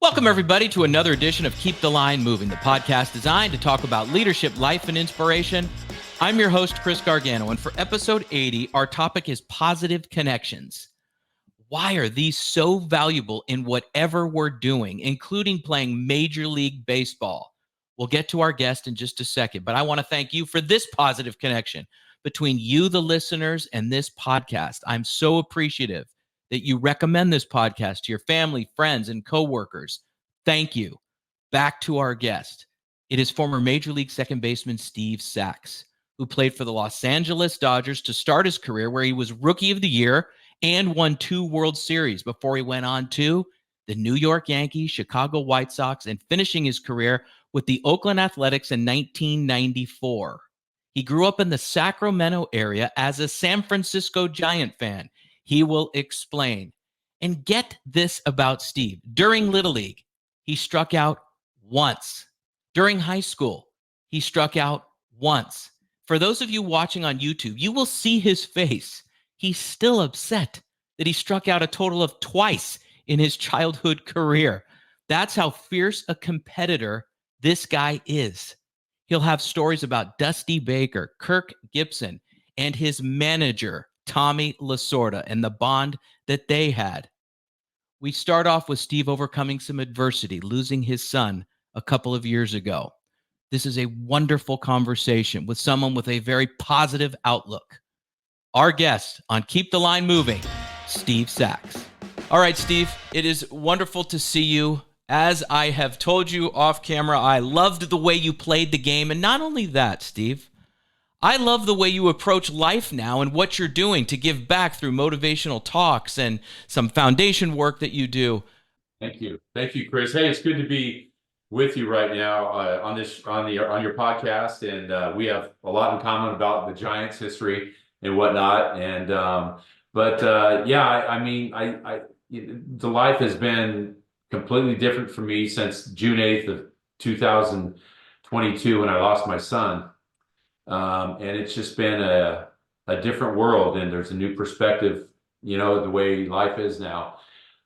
Welcome, everybody, to another edition of Keep the Line Moving, the podcast designed to talk about leadership, life, and inspiration. I'm your host, Chris Gargano, and for episode 80, our topic is positive connections. Why are these so valuable in whatever we're doing, including playing Major League Baseball? We'll get to our guest in just a second, but I want to thank you for this positive connection between you, the listeners, and this podcast. I'm so appreciative that you recommend this podcast to your family, friends, and coworkers. Thank you. Back to our guest. It is former Major League second baseman Steve Sax, who played for the Los Angeles Dodgers to start his career, where he was Rookie of the Year and won 2 World Series before he went on to the New York Yankees, Chicago White Sox, and finishing his career with the Oakland Athletics in 1994. He grew up in the Sacramento area as a San Francisco Giant fan. He will explain. And get this about Steve. During Little League, he struck out once. During high school, he struck out once. For those of you watching on YouTube, you will see his face. He's still upset that he struck out a total of twice in his childhood career. That's how fierce a competitor this guy is. He'll have stories about Dusty Baker, Kirk Gibson, and his manager, Tommy Lasorda, and the bond that they had. We start off with Steve overcoming some adversity, losing his son a couple of years ago. This is a wonderful conversation with someone with a very positive outlook. Our guest on Keep the Line Moving, Steve Sax. All right, Steve, it is wonderful to see you. As I have told you off camera, I loved the way you played the game. And not only that, Steve, I love the way you approach life now and what you're doing to give back through motivational talks and some foundation work that you do. Thank you. Thank you, Chris. Hey, it's good to be with you right now on your podcast. And we have a lot in common about the Giants history and whatnot. And the life has been completely different for me since June 8th of 2022 when I lost my son. And it's just been a different world, and there's a new perspective, the way life is now.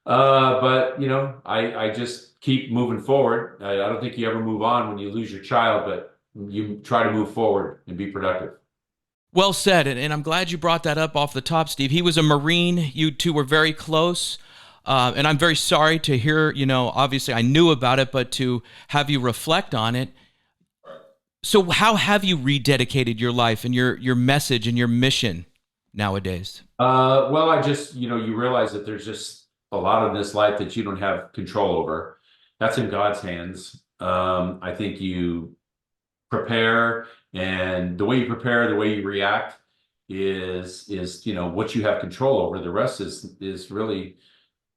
I just keep moving forward. I don't think you ever move on when you lose your child, but you try to move forward and be productive. Well said, and I'm glad you brought that up off the top, Steve. He was a Marine. You two were very close. And I'm very sorry to hear, obviously I knew about it, but to have you reflect on it. So how have you rededicated your life and your message and your mission nowadays? Well, I just, you realize that there's just a lot of this life that you don't have control over. That's in God's hands. I think you prepare, and the way you prepare, the way you react is what you have control over. The rest is really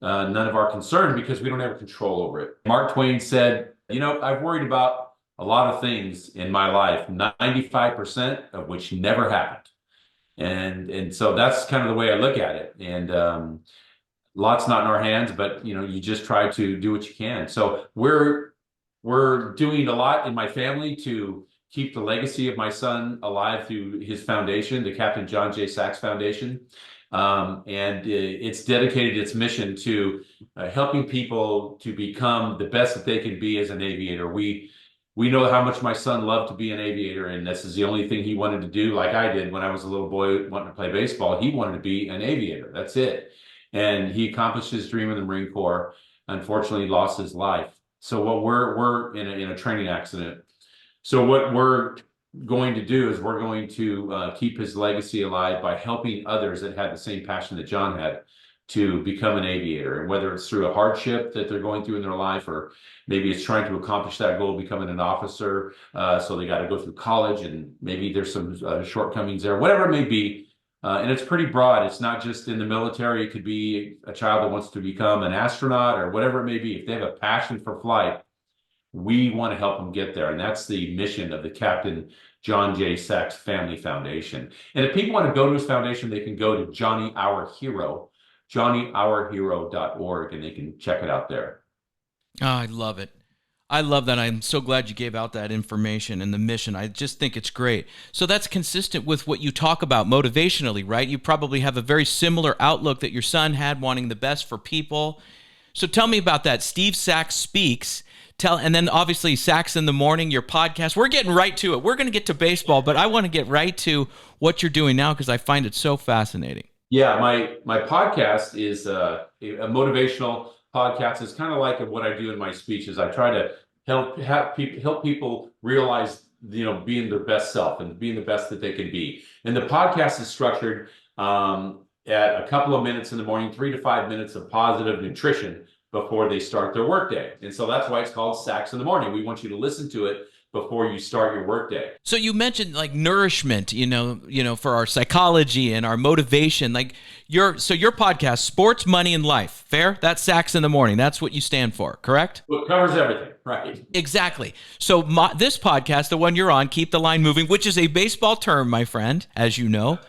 none of our concern because we don't have control over it. Mark Twain said, I've worried about a lot of things in my life, 95% of which never happened. And so that's kind of the way I look at it. And lots not in our hands, but you just try to do what you can. So we're doing a lot in my family to keep the legacy of my son alive through his foundation, the Captain John J. Sax Foundation. And it's dedicated its mission to helping people to become the best that they can be as an aviator. We know how much my son loved to be an aviator, and this is the only thing he wanted to do, like I did when I was a little boy wanting to play baseball. He wanted to be an aviator. That's it. And he accomplished his dream in the Marine Corps. Unfortunately, lost his life. So what we're in a training accident. So what we're going to do is we're going to keep his legacy alive by helping others that had the same passion that John had to become an aviator, and whether it's through a hardship that they're going through in their life, or maybe it's trying to accomplish that goal, becoming an officer. So they got to go through college, and maybe there's some shortcomings there, whatever it may be. And it's pretty broad. It's not just in the military. It could be a child that wants to become an astronaut or whatever it may be. If they have a passion for flight, we want to help them get there. And that's the mission of the Captain John J. Sax Family Foundation. And if people want to go to his foundation, they can go to Johnny Our Hero, johnnyourhero.org, and they can check it out there. Oh, I love it. I love that. I'm so glad you gave out that information and the mission. I just think it's great. So that's consistent with what you talk about motivationally, right? You probably have a very similar outlook that your son had, wanting the best for people. So tell me about that. Steve Sachs Speaks. And then obviously Sachs in the Morning, your podcast. We're getting right to it. We're going to get to baseball, but I want to get right to what you're doing now because I find it so fascinating. Yeah, my podcast is a motivational podcast. It's kind of like what I do in my speeches. I try to help people realize, being their best self and being the best that they can be. And the podcast is structured at a couple of minutes in the morning, 3 to 5 minutes of positive nutrition before they start their workday. And so that's why it's called Sachs in the Morning. We want you to listen to it before you start your workday. So you mentioned like nourishment, for our psychology and our motivation. Like your podcast, Sports, Money, and Life. Fair? That's Sachs in the Morning. That's what you stand for, correct? Well, it covers everything, right? Exactly. So this podcast, the one you're on, Keep the Line Moving, which is a baseball term, my friend, as you know,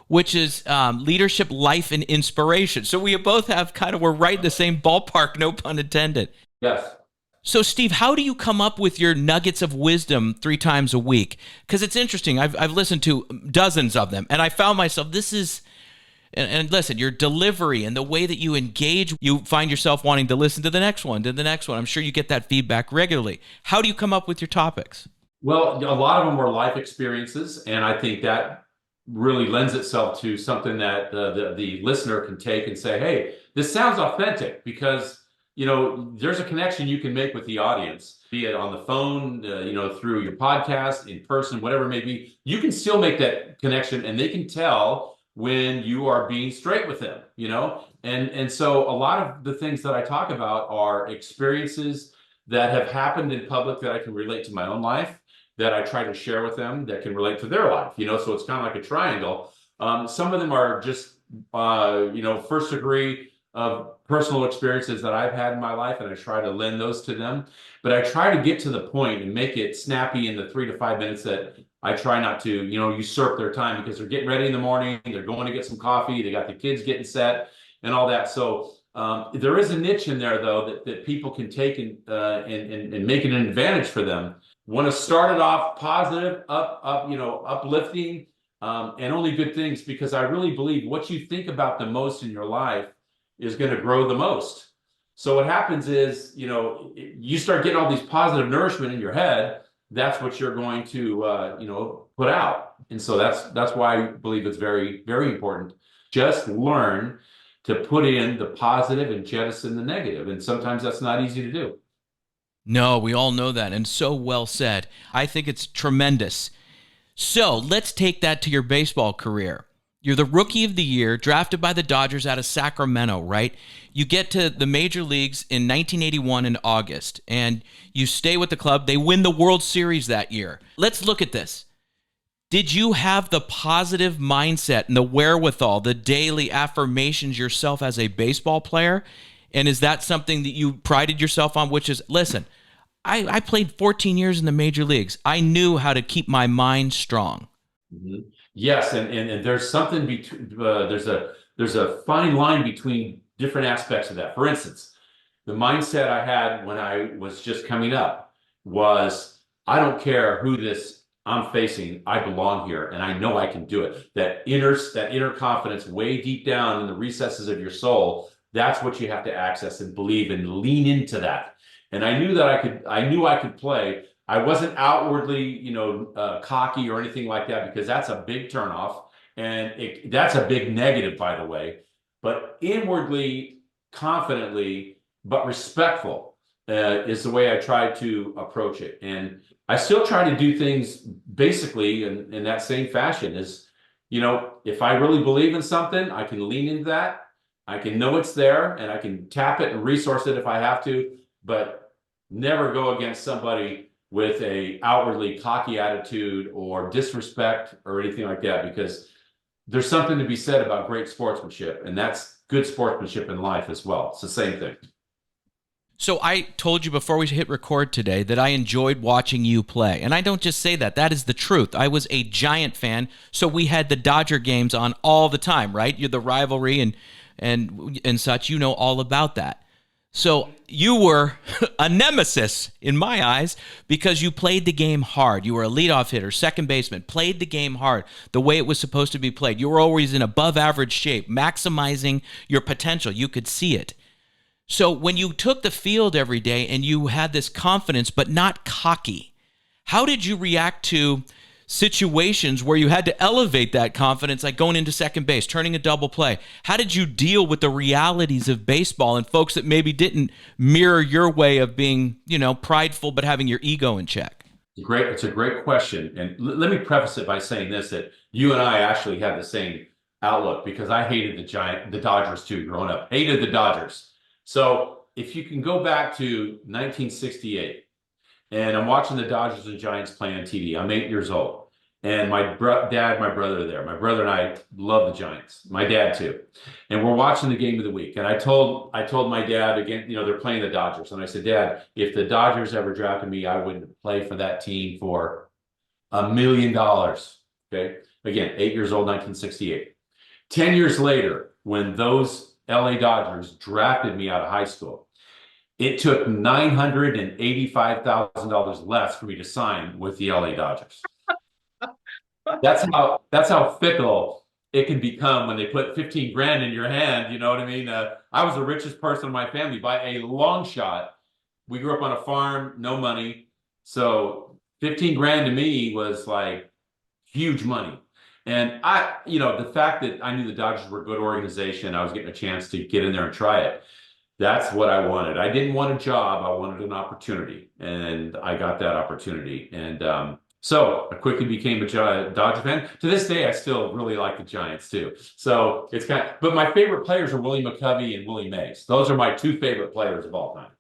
which is leadership, life, and inspiration. So we both we're right in the same ballpark, no pun intended. Yes. So, Steve, how do you come up with your nuggets of wisdom 3 times a week? Because it's interesting. I've listened to dozens of them, and I found myself, and listen, your delivery and the way that you engage, you find yourself wanting to listen to the next one, I'm sure you get that feedback regularly. How do you come up with your topics? Well, a lot of them were life experiences, and I think that really lends itself to something that the listener can take and say, hey, this sounds authentic, because there's a connection you can make with the audience, be it on the phone, through your podcast, in person, whatever it may be. You can still make that connection, and they can tell when you are being straight with them, And so a lot of the things that I talk about are experiences that have happened in public that I can relate to my own life, that I try to share with them that can relate to their life, so it's kind of like a triangle. Some of them are just, first degree of personal experiences that I've had in my life, and I try to lend those to them. But I try to get to the point and make it snappy in the 3 to 5 minutes that I try not to, usurp their time, because they're getting ready in the morning, they're going to get some coffee, they got the kids getting set and all that. So there is a niche in there, though, that people can take and make it an advantage for them. Want to start it off positive, uplifting, and only good things, because I really believe what you think about the most in your life is going to grow the most. So what happens is, you start getting all these positive nourishment in your head. That's what you're going to, put out. And so that's why I believe it's very, very important. Just learn to put in the positive and jettison the negative. And sometimes that's not easy to do. No, we all know that, and so well said. I think it's tremendous. So let's take that to your baseball career. You're the Rookie of the Year, drafted by the Dodgers out of Sacramento, right? You get to the major leagues in 1981 in August, and you stay with the club. They win the World Series that year. Let's look at this. Did you have the positive mindset and the wherewithal, the daily affirmations yourself as a baseball player? And is that something that you prided yourself on, which is, listen, I played 14 years in the major leagues. I knew how to keep my mind strong. Mm-hmm. Yes, and there's something between there's a fine line between different aspects of that. For instance, the mindset I had when I was just coming up was, I don't care who this I'm facing, I belong here, and I know I can do it. That inner confidence way deep down in the recesses of your soul, that's what you have to access and believe and lean into that. And I knew that I could play. I wasn't outwardly, cocky or anything like that, because that's a big turnoff, and that's a big negative, by the way. But inwardly, confidently, but respectful is the way I try to approach it. And I still try to do things basically in that same fashion. Is, if I really believe in something, I can lean into that. I can know it's there, and I can tap it and resource it if I have to, but never go against somebody with a outwardly cocky attitude or disrespect or anything like that, because there's something to be said about great sportsmanship, and that's good sportsmanship in life as well. It's the same thing. So I told you before we hit record today that I enjoyed watching you play. And I don't just say that. That is the truth. I was a Giant fan, so we had the Dodger games on all the time, right? You're the rivalry and such. You know all about that. So you were a nemesis in my eyes because you played the game hard. You were a leadoff hitter, second baseman, played the game hard the way it was supposed to be played. You were always in above average shape, maximizing your potential. You could see it. So when you took the field every day and you had this confidence, but not cocky, how did you react to situations where you had to elevate that confidence, like going into second base, turning a double play? How did you deal with the realities of baseball and folks that maybe didn't mirror your way of being, prideful, but having your ego in check? It's a great question. And let me preface it by saying this, that you and I actually had the same outlook because I hated the Dodgers too, growing up. Hated the Dodgers. So if you can go back to 1968, and I'm watching the Dodgers and Giants play on TV. I'm 8 years old, and my dad, my brother are there. My brother and I love the Giants. My dad too, and we're watching the game of the week. And I told my dad again, they're playing the Dodgers, and I said, Dad, if the Dodgers ever drafted me, I wouldn't play for that team for $1 million. Okay, again, 8 years old, 1968. 10 years later, when those LA Dodgers drafted me out of high school, it took $985,000 less for me to sign with the LA Dodgers. That's how fickle it can become when they put 15 grand in your hand. You know what I mean? I was the richest person in my family by a long shot. We grew up on a farm, no money. So 15 grand to me was like huge money. And the fact that I knew the Dodgers were a good organization, I was getting a chance to get in there and try it. That's what I wanted. I didn't want a job. I wanted an opportunity, and I got that opportunity. And so I quickly became a Dodger fan. To this day, I still really like the Giants too. So but my favorite players are Willie McCovey and Willie Mays. Those are my two favorite players of all time.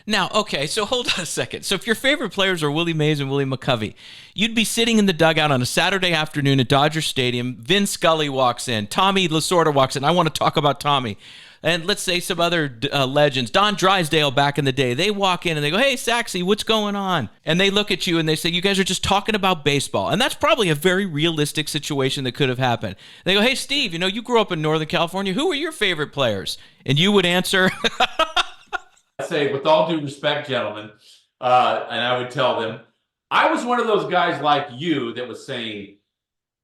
Now, okay, so hold on a second. So if your favorite players are Willie Mays and Willie McCovey, you'd be sitting in the dugout on a Saturday afternoon at Dodger Stadium. Vin Scully walks in. Tommy Lasorda walks in. I want to talk about Tommy. And let's say some other legends. Don Drysdale back in the day. They walk in and they go, hey, Saxy, what's going on? And they look at you and they say, you guys are just talking about baseball. And that's probably a very realistic situation that could have happened. They go, hey, Steve, you grew up in Northern California. Who are your favorite players? And you would answer... I say, with all due respect, gentlemen, and I would tell them, I was one of those guys like you that was saying,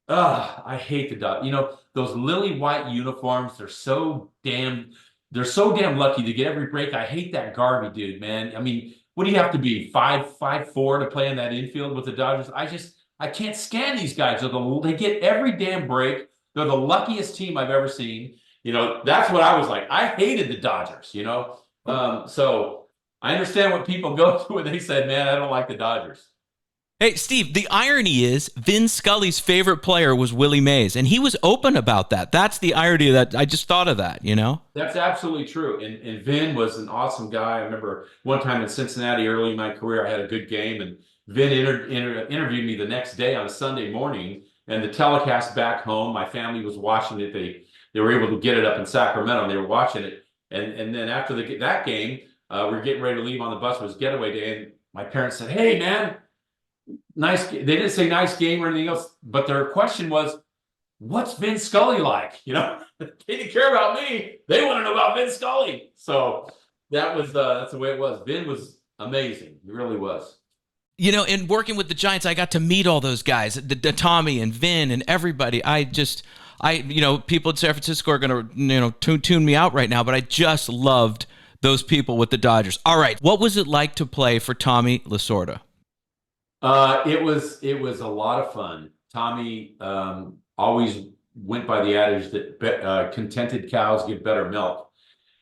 I hate the Dodgers. Those lily white uniforms, they're so damn lucky to get every break. I hate that Garvey dude, man. I mean, what do you have to be, 5'4" to play in that infield with the Dodgers? I can't stand these guys. They get every damn break. They're the luckiest team I've ever seen. That's what I was like. I hated the Dodgers, so I understand what people go through when they said, man, I don't like the Dodgers. Hey, Steve, the irony is Vin Scully's favorite player was Willie Mays, and he was open about that. That's the irony that I just thought of that, That's absolutely true. And Vin was an awesome guy. I remember one time in Cincinnati early in my career, I had a good game, and Vin interviewed me the next day on a Sunday morning, and the telecast back home, my family was watching it. They were able to get it up in Sacramento, and they were watching it. And then after that game, we were getting ready to leave on the bus. It was getaway day, and my parents said, hey, man, nice. They didn't say nice game or anything else, but their question was, what's Vin Scully like? They didn't care about me. They want to know about Vin Scully. So that's the way it was. Vin was amazing. He really was. In working with the Giants, I got to meet all those guys, the Tommy and Vin and everybody. People in San Francisco are going to tune me out right now, but I just loved those people with the Dodgers. All right. What was it like to play for Tommy Lasorda? It was a lot of fun. Tommy always went by the adage that contented cows give better milk.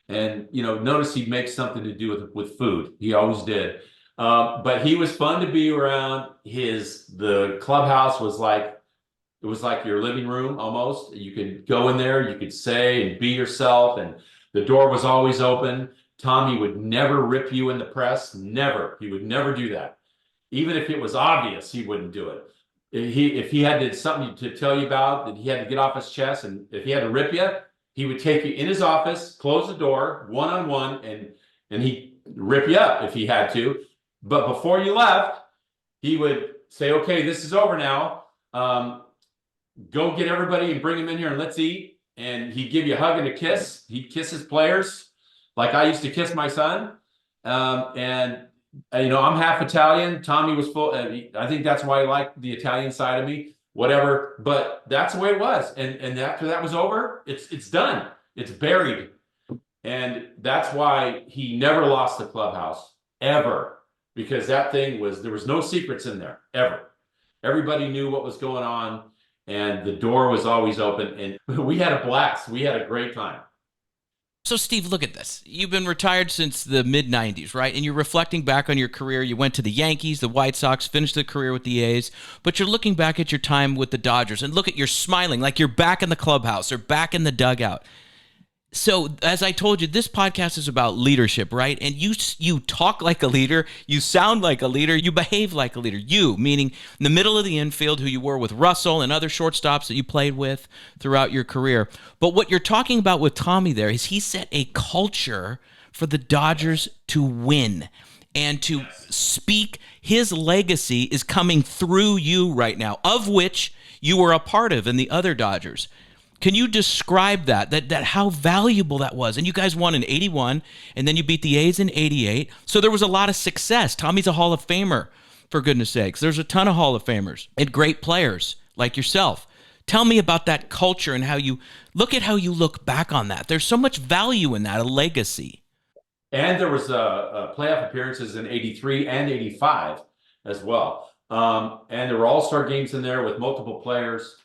And, notice he'd make something to do with food. He always did. But he was fun to be around. The clubhouse was like your living room almost. You could go in there, you could say and be yourself, and the door was always open. Tommy would never rip you in the press. Never. He would never do that. Even if it was obvious, he wouldn't do it. If he had something to tell you about that he had to get off his chest, and if he had to rip you, he would take you in his office, close the door, one-on-one, and he'd rip you up if he had to. But before you left, he would say, okay, this is over now. Go get everybody and bring them in here and let's eat. And he'd give you a hug and a kiss. He'd kiss his players like I used to kiss my son. I'm half Italian. Tommy was full. I think that's why he liked the Italian side of me, whatever. But that's the way it was. And after that was over, it's done. It's buried. And that's why he never lost the clubhouse ever, because that thing was, there was no secrets in there ever. Everybody knew what was going on, and the door was always open. And we had a blast. We had a great time. So, Steve, look at this. You've been retired since the mid-90s, right? And you're reflecting back on your career. You went to the Yankees, the White Sox, finished the career with the A's, but you're looking back at your time with the Dodgers, and look at, you're smiling like you're back in the clubhouse or back in the dugout. So, as I told you, this podcast is about leadership, right? And you talk like a leader, you sound like a leader, you behave like a leader. You, meaning in the middle of the infield, who you were with Russell and other shortstops that you played with throughout your career. But what you're talking about with Tommy there is he set a culture for the Dodgers to win and to speak. His legacy is coming through you right now, of which you were a part of in the other Dodgers. Can you describe that how valuable that was? And you guys won in 81, and then you beat the A's in 88. So there was a lot of success. Tommy's a Hall of Famer, for goodness sakes. There's a ton of Hall of Famers and great players like yourself. Tell me about that culture and how you look back on that. There's so much value in that, a legacy. And there was playoff appearances in 83 and 85 as well. And there were all-star games in there with multiple players.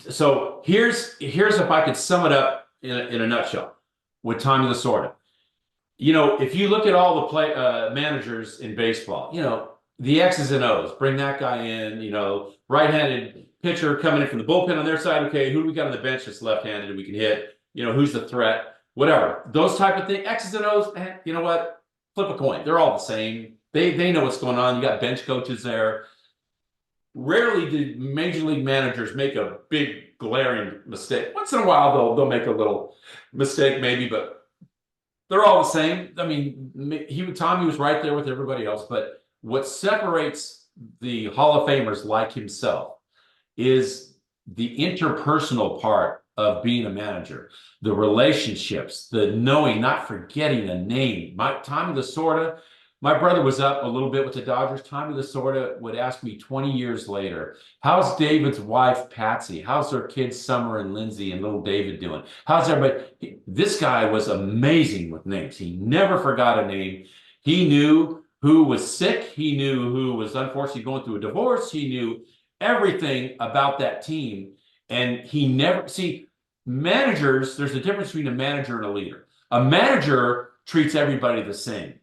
So here's if I could sum it up in a nutshell with Tommy Lasorda. If you look at all the managers in baseball, the X's and O's, bring that guy in, right-handed pitcher coming in from the bullpen on their side. Okay, who do we got on the bench that's left-handed and we can hit? Who's the threat? Whatever. Those type of things, X's and O's, you know what? Flip a coin. They're all the same. They know what's going on. You got bench coaches there. Rarely do major league managers make a big glaring mistake. Once in a while, they'll make a little mistake, maybe, but they're all the same. I mean, Tommy was right there with everybody else. But what separates the Hall of Famers like himself is the interpersonal part of being a manager, the relationships, the knowing, not forgetting a name. Tommy Lasorda. My brother was up a little bit with the Dodgers. Tommy Lasorda would ask me 20 years later, how's David's wife, Patsy? How's their kids, Summer and Lindsay and little David doing? How's everybody? This guy was amazing with names. He never forgot a name. He knew who was sick. He knew who was unfortunately going through a divorce. He knew everything about that team. And he never, managers, there's a difference between a manager and a leader. A manager treats everybody the same.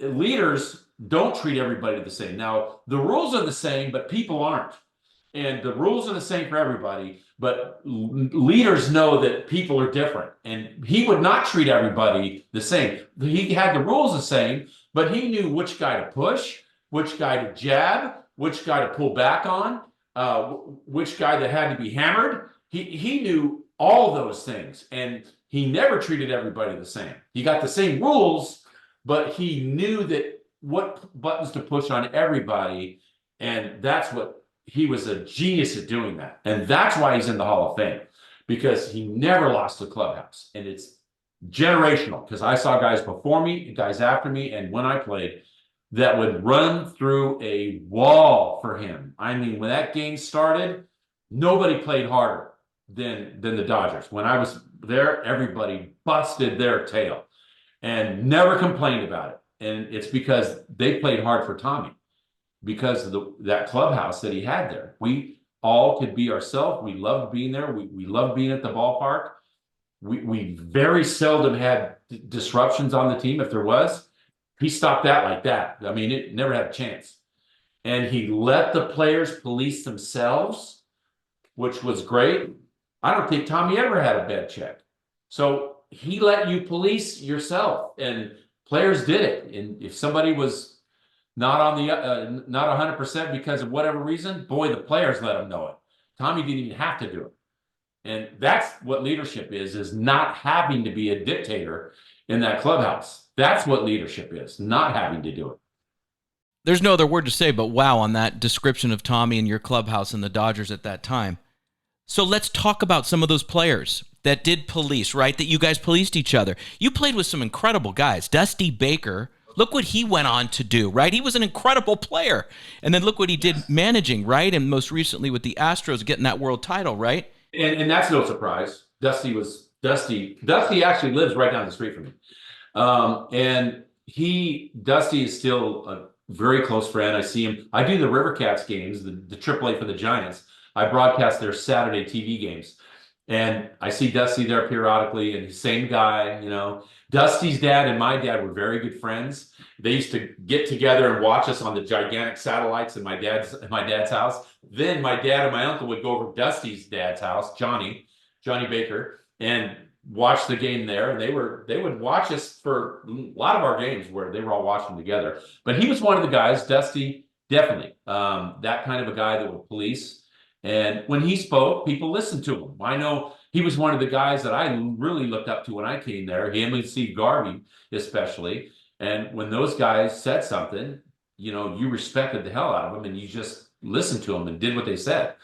Leaders don't treat everybody the same. Now, the rules are the same, but people aren't. And the rules are the same for everybody, but leaders know that people are different. And he would not treat everybody the same. He had the rules the same, but he knew which guy to push, which guy to jab, which guy to pull back on, which guy that had to be hammered. He knew all those things, and he never treated everybody the same. He got the same rules, but he knew that what buttons to push on everybody, and that's what he was a genius at doing that. And that's why he's in the Hall of Fame, because he never lost the clubhouse. And it's generational, because I saw guys before me, guys after me, and when I played, that would run through a wall for him. I mean, when that game started, nobody played harder than the Dodgers. When I was there, everybody busted their tail and never complained about it. And it's because they played hard for Tommy, because of that clubhouse that he had there. We all could be ourselves. We loved being there. We loved being at the ballpark. We very seldom had disruptions on the team. If there was, he stopped that like that. I mean, it never had a chance. And he let the players police themselves, which was great. I don't think Tommy ever had a bad check. So he let you police yourself, and players did it. And if somebody was not on the not 100% because of whatever reason, boy, the players let him know it. Tommy didn't even have to do it. And that's what leadership is not having to be a dictator in that clubhouse. That's what leadership is, not having to do it. There's no other word to say but wow on that description of Tommy and your clubhouse and the Dodgers at that time. So let's talk about some of those players that did police, right? That you guys policed each other. You played with some incredible guys. Dusty Baker, look what he went on to do, right? He was an incredible player. And then look what he did managing, right? And most recently with the Astros getting that world title, right? And that's no surprise. Dusty was Dusty actually lives right down the street from me. And Dusty is still a very close friend. I see him. I do the River Cats games, the AAA for the Giants. I broadcast their Saturday TV games. And I see Dusty there periodically, and same guy, you know. Dusty's dad and my dad were very good friends. They used to get together and watch us on the gigantic satellites in my dad's house. Then my dad and my uncle would go over to Dusty's dad's house, Johnny Baker, and watch the game there. And they would watch us for a lot of our games where they were all watching together. But he was one of the guys, Dusty, definitely that kind of a guy that would police. And when he spoke, people listened to him. I know he was one of the guys that I really looked up to when I came there, him and Steve Garvey especially. And when those guys said something, you know, you respected the hell out of them and you just listened to them and did what they said.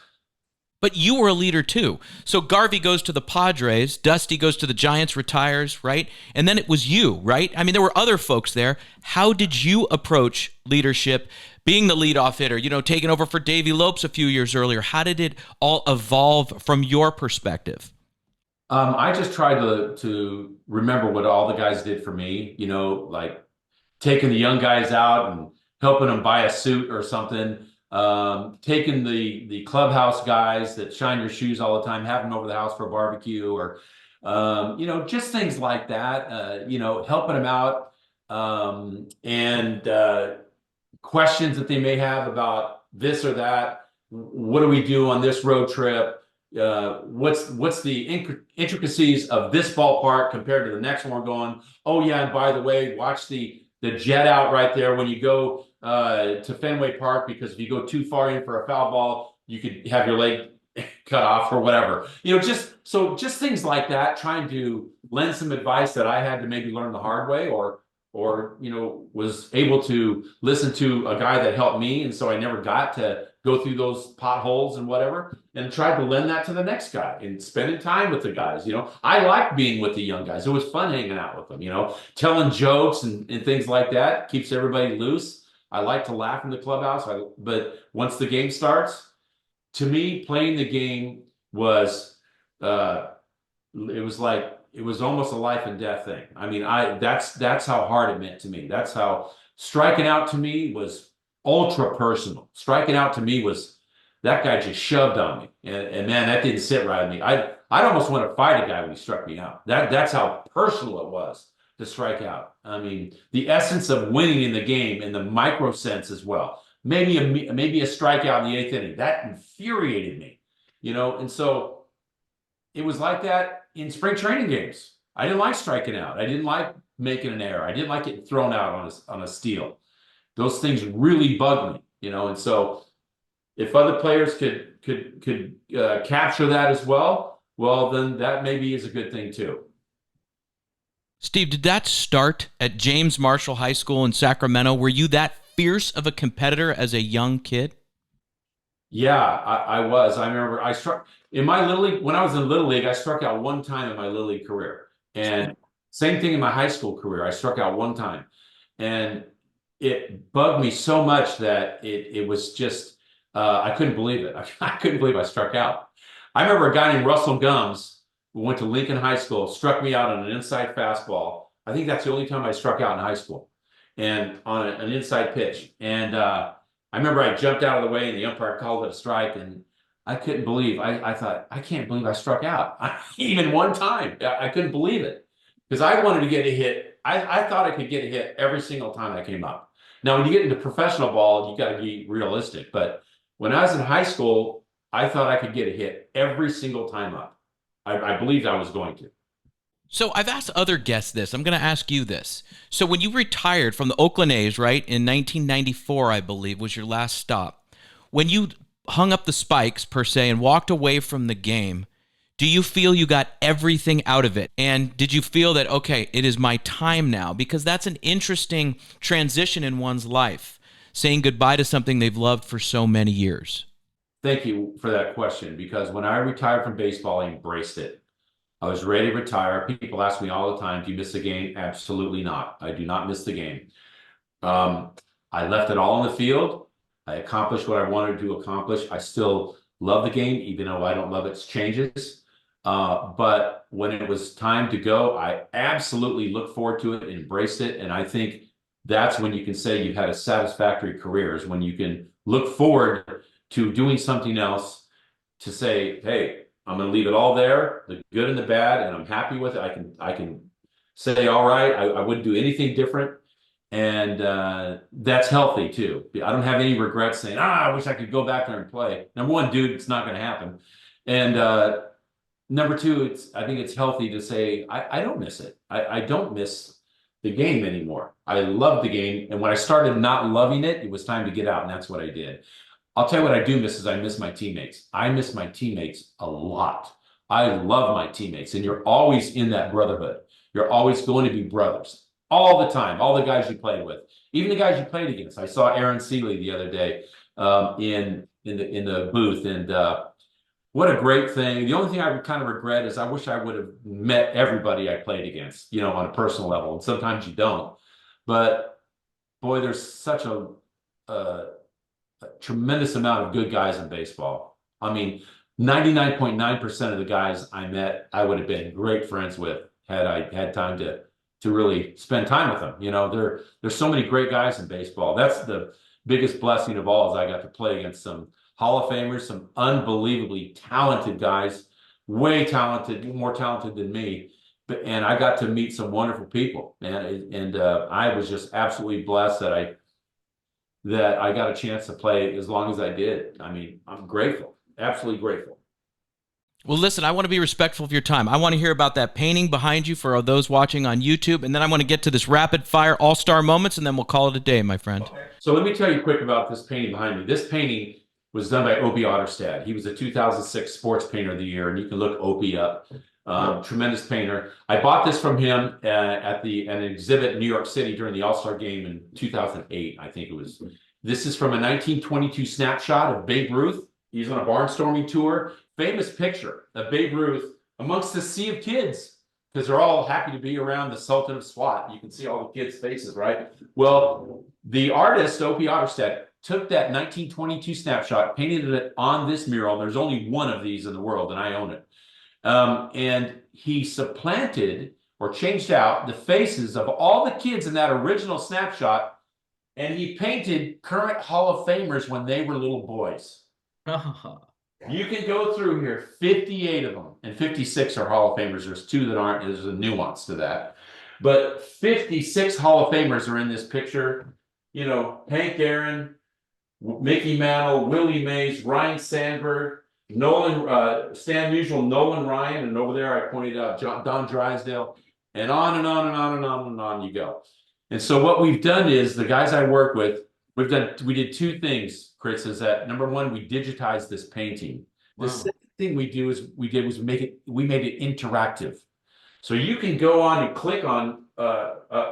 But you were a leader too. So Garvey goes to the Padres, Dusty goes to the Giants, retires, right? And then it was you, right? I mean, there were other folks there. How did you approach leadership, being the leadoff hitter, you know, taking over for Davey Lopes a few years earlier? How did it all evolve from your perspective? I just tried to remember what all the guys did for me, you know, like taking the young guys out and helping them buy a suit or something. Taking the clubhouse guys that shine your shoes all the time, having them over the house for a barbecue, or you know, just things like that. You know, helping them out, and questions that they may have about this or that. What do we do on this road trip? What's the intricacies of this ballpark compared to the next one we're going? Oh yeah, and by the way, watch the jet out right there when you go to Fenway Park, because if you go too far in for a foul ball, you could have your leg cut off or whatever. You know, just things like that, trying to lend some advice that I had to maybe learn the hard way, or you know, was able to listen to a guy that helped me, and so I never got to go through those potholes and whatever, and tried to lend that to the next guy and spending time with the guys. You know, I liked being with the young guys. It was fun hanging out with them, you know, telling jokes and things like that. Keeps everybody loose. I like to laugh in the clubhouse. But once the game starts, to me, playing the game was, it was almost a life and death thing. I mean, that's how hard it meant to me. That's how striking out to me was ultra personal. Striking out to me was, that guy just shoved on me, and man, that didn't sit right with me. I'd almost want to fight a guy when he struck me out. That's how personal it was to strike out. I mean, the essence of winning in the game in the micro sense as well. Maybe a strikeout in the eighth inning, that infuriated me, you know. And so it was like that in spring training games. I didn't like striking out. I didn't like making an error. I didn't like getting thrown out on a steal. Those things really bugged me, you know. And so if other players could capture that as well, then that maybe is a good thing too. Steve, did that start at James Marshall High School in Sacramento? Were you that fierce of a competitor as a young kid? Yeah, I was. I remember I struck in my little league, when I was in little league, I struck out one time in my little league career. And same thing in my high school career. I struck out one time. And it bugged me so much that it was just I couldn't believe it. I couldn't believe I struck out. I remember a guy named Russell Gums, who went to Lincoln High School, struck me out on an inside fastball. I think that's the only time I struck out in high school, and on an inside pitch. And I remember I jumped out of the way and the umpire called it a strike, and I couldn't believe. I thought, I can't believe I struck out even one time. I couldn't believe it, because I wanted to get a hit. I thought I could get a hit every single time I came up. Now, when you get into professional ball, you got to be realistic. But when I was in high school, I thought I could get a hit every single time up. I believed I was going to. So I've asked other guests this. I'm going to ask you this. So when you retired from the Oakland A's, right, in 1994, I believe, was your last stop. When you hung up the spikes, per se, and walked away from the game, do you feel you got everything out of it? And did you feel that, okay, it is my time now? Because that's an interesting transition in one's life, saying goodbye to something they've loved for so many years. Thank you for that question, because when I retired from baseball, I embraced it. I was ready to retire. People ask me all the time, do you miss the game? Absolutely not. I do not miss the game. I left it all in the field. I accomplished what I wanted to accomplish. I still love the game, even though I don't love its changes. But when it was time to go, I absolutely looked forward to it, embraced it. And I think that's when you can say you've had a satisfactory career, is when you can look forward to doing something else, to say, hey, I'm going to leave it all there, the good and the bad, and I'm happy with it. I can say, all right, I wouldn't do anything different. And that's healthy too. I don't have any regrets saying, I wish I could go back there and play. Number one, dude, it's not going to happen. And number two, I think it's healthy to say, I don't miss it. I don't miss the game anymore. I love the game. And when I started not loving it, it was time to get out. And that's what I did. I'll tell you what I do miss is I miss my teammates. I miss my teammates a lot. I love my teammates. And you're always in that brotherhood. You're always going to be brothers all the time, all the guys you played with, even the guys you played against. I saw Aaron Seeley the other day in the booth, and what a great thing. The only thing I would kind of regret is I wish I would have met everybody I played against, on a personal level. And sometimes you don't. But boy, there's such a tremendous amount of good guys in baseball. I mean, 99.9% of the guys I met, I would have been great friends with had I had time to really spend time with them. There's so many great guys in baseball. That's the biggest blessing of all, is I got to play against some Hall of Famers, some unbelievably talented guys, way talented, more talented than me. And I got to meet some wonderful people, man. And I was just absolutely blessed that I got a chance to play as long as I did. I mean, I'm grateful, absolutely grateful. Well, listen, I want to be respectful of your time. I want to hear about that painting behind you for those watching on YouTube, and then I want to get to this rapid-fire all-star moments, and then we'll call it a day, my friend. Okay. So let me tell you quick about this painting behind me. This painting was done by Opie Otterstad. He was a 2006 Sports Painter of the Year, and you can look Opie up. Tremendous painter. I bought this from him at an exhibit in New York City during the All-Star game in 2008, I think it was. This is from a 1922 snapshot of Babe Ruth. He's on a barnstorming tour. Famous picture of Babe Ruth amongst the sea of kids, because they're all happy to be around the Sultan of Swat. You can see all the kids' faces, right? Well, the artist, Opie Otterstad, took that 1922 snapshot, painted it on this mural. There's only one of these in the world, and I own it. And he supplanted or changed out the faces of all the kids in that original snapshot, and he painted current Hall of Famers when they were little boys. You can go through here, 58 of them, and 56 are Hall of Famers. There's two that aren't. There's a nuance to that. But 56 Hall of Famers are in this picture. Hank Aaron, Mickey Mantle, Willie Mays, Ryan Sandberg, Stan Musial, Nolan Ryan, and over there I pointed out Don Drysdale, and on and on and on and on and on you go. And so what we've done is, the guys I work with, we did two things, Chris, is that number one, we digitized this painting. The second thing we made it interactive. So you can go on and click on,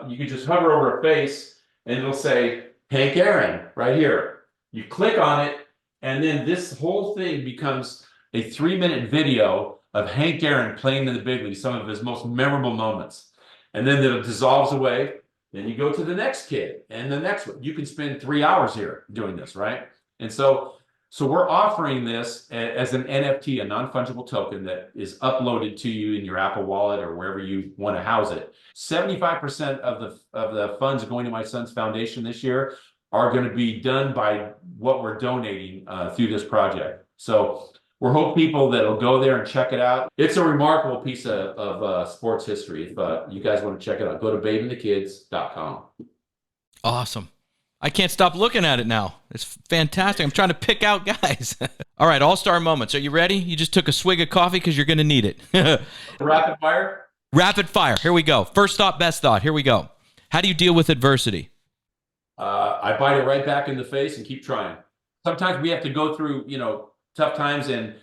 you can just hover over a face and it'll say Hank Aaron right here. You click on it, and then this whole thing becomes a 3-minute video of Hank Aaron playing in the big league, some of his most memorable moments. And then it dissolves away. Then you go to the next kid and the next one. You can spend 3 hours here doing this, right? And so we're offering this as an NFT, a non-fungible token that is uploaded to you in your Apple Wallet or wherever you want to house it. 75% of the funds going to my son's foundation this year are going to be done by what we're donating through this project. So we're hoping people that'll go there and check it out. It's a remarkable piece of sports history. If you guys want to check it out, go to babeandthekids.com. Awesome. I can't stop looking at it now. It's fantastic. I'm trying to pick out guys. All right, all-star moments. Are you ready? You just took a swig of coffee because you're going to need it. Rapid fire? Rapid fire. Here we go. First thought, best thought. Here we go. How do you deal with adversity? I bite it right back in the face and keep trying. Sometimes we have to go through, tough times, and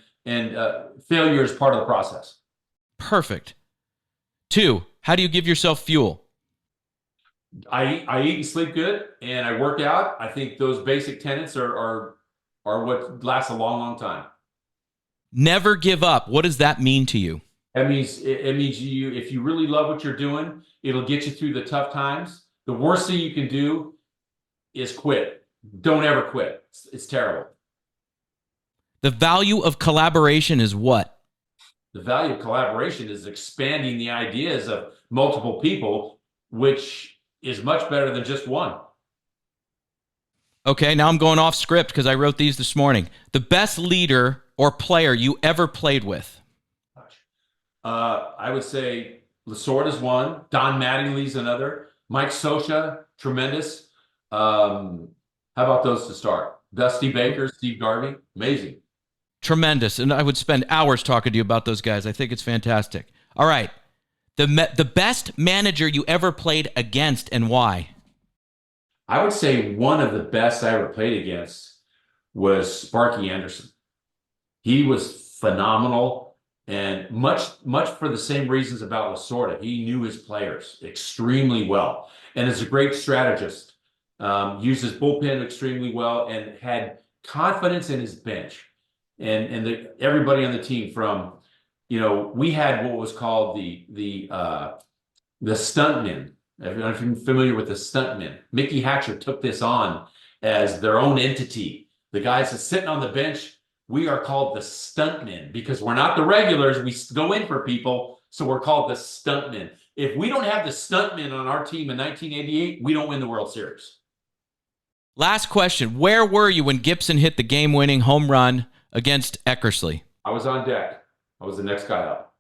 failure is part of the process. Perfect. 2, how do you give yourself fuel? I eat and sleep good, and I work out. I think those basic tenets are what lasts a long, long time. Never give up. What does that mean to you? It means if you really love what you're doing, it'll get you through the tough times. The worst thing you can do is quit. Don't ever quit. It's terrible. The value of collaboration is what? The value of collaboration is expanding the ideas of multiple people, which is much better than just one. Okay, now I'm going off script because I wrote these this morning. The best leader or player you ever played with? I would say Lasorda's one. Don Mattingly's another. Mike Scioscia, tremendous. How about those to start? Dusty Baker, Steve Garvey, amazing. Tremendous. And I would spend hours talking to you about those guys. I think it's fantastic. All right. The best manager you ever played against and why? I would say one of the best I ever played against was Sparky Anderson. He was phenomenal, and much for the same reasons about Lasorda. He knew his players extremely well, and is a great strategist. Used his bullpen extremely well, and had confidence in his bench. And everybody on the team, from, we had what was called the stuntmen. I don't know if you're familiar with the stuntmen. Mickey Hatcher took this on as their own entity. The guys that's sitting on the bench, we are called the stuntmen because we're not the regulars. We go in for people, so we're called the stuntmen. If we don't have the stuntmen on our team in 1988, we don't win the World Series. Last question. Where were you when Gibson hit the game-winning home run against Eckersley? I was on deck. I was the next guy up.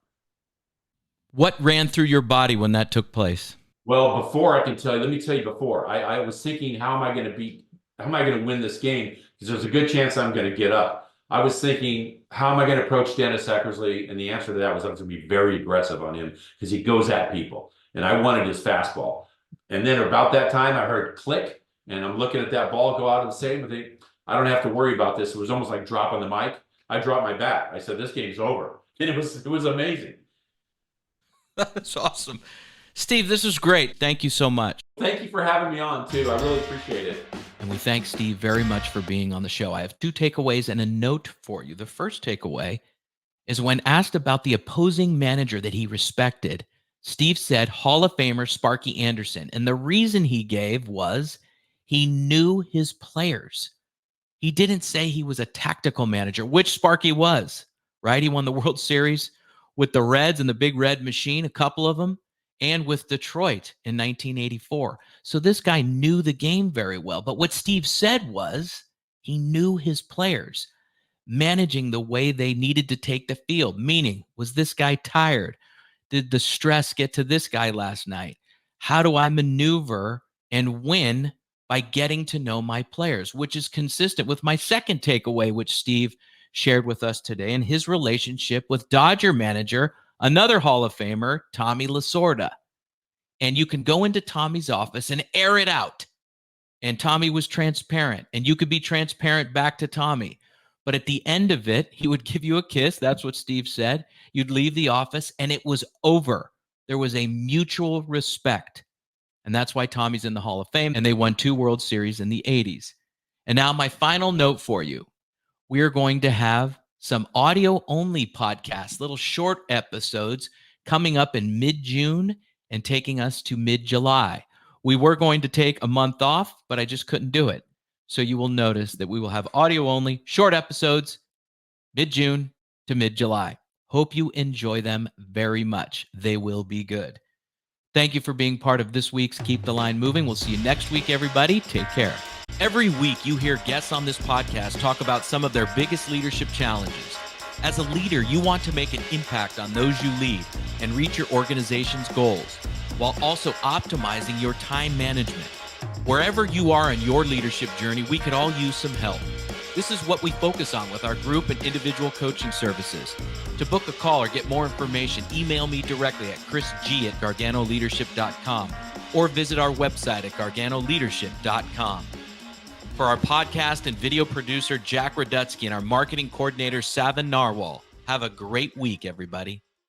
What ran through your body when that took place? Well, let me tell you before. I was thinking, how am I going to win this game? Because there's a good chance I'm going to get up. I was thinking, how am I going to approach Dennis Eckersley? And the answer to that was I was going to be very aggressive on him because he goes at people. And I wanted his fastball. And then about that time, I heard click, and I'm looking at that ball go out of the stadium. I think, I don't have to worry about this. It was almost like dropping the mic. I dropped my bat. I said, this game's over. And it was amazing. That's awesome. Steve, this was great. Thank you so much. Thank you for having me on, too. I really appreciate it. And we thank Steve very much for being on the show. I have 2 takeaways and a note for you. The first takeaway is when asked about the opposing manager that he respected, Steve said Hall of Famer Sparky Anderson. And the reason he gave was he knew his players. He didn't say he was a tactical manager, which Sparky was, right? He won the World Series with the Reds and the Big Red Machine, a couple of them, and with Detroit in 1984. So this guy knew the game very well. But what Steve said was he knew his players, managing the way they needed to take the field. Meaning, was this guy tired? Did the stress get to this guy last night? How do I maneuver and win by getting to know my players, which is consistent with my second takeaway, which Steve shared with us today, and his relationship with Dodger manager, another Hall of Famer, Tommy Lasorda. And you can go into Tommy's office and air it out. And Tommy was transparent, and you could be transparent back to Tommy. But at the end of it, he would give you a kiss. That's what Steve said. You'd leave the office, and it was over. There was a mutual respect. And that's why Tommy's in the Hall of Fame, and they won 2 World Series in the 80s. And now my final note for you. We are going to have some audio-only podcasts, little short episodes coming up in mid-June and taking us to mid-July. We were going to take a month off, but I just couldn't do it. So you will notice that we will have audio-only short episodes mid-June to mid-July. Hope you enjoy them very much. They will be good. Thank you for being part of this week's Keep the Line Moving. We'll see you next week, everybody. Take care. Every week, you hear guests on this podcast talk about some of their biggest leadership challenges. As a leader, you want to make an impact on those you lead and reach your organization's goals, while also optimizing your time management. Wherever you are in your leadership journey, we could all use some help. This is what we focus on with our group and individual coaching services. To book a call or get more information, email me directly at chrisg@garganoleadership.com or visit our website at garganoleadership.com. For our podcast and video producer, Jack Radutsky, and our marketing coordinator, Savin Narwal, have a great week, everybody.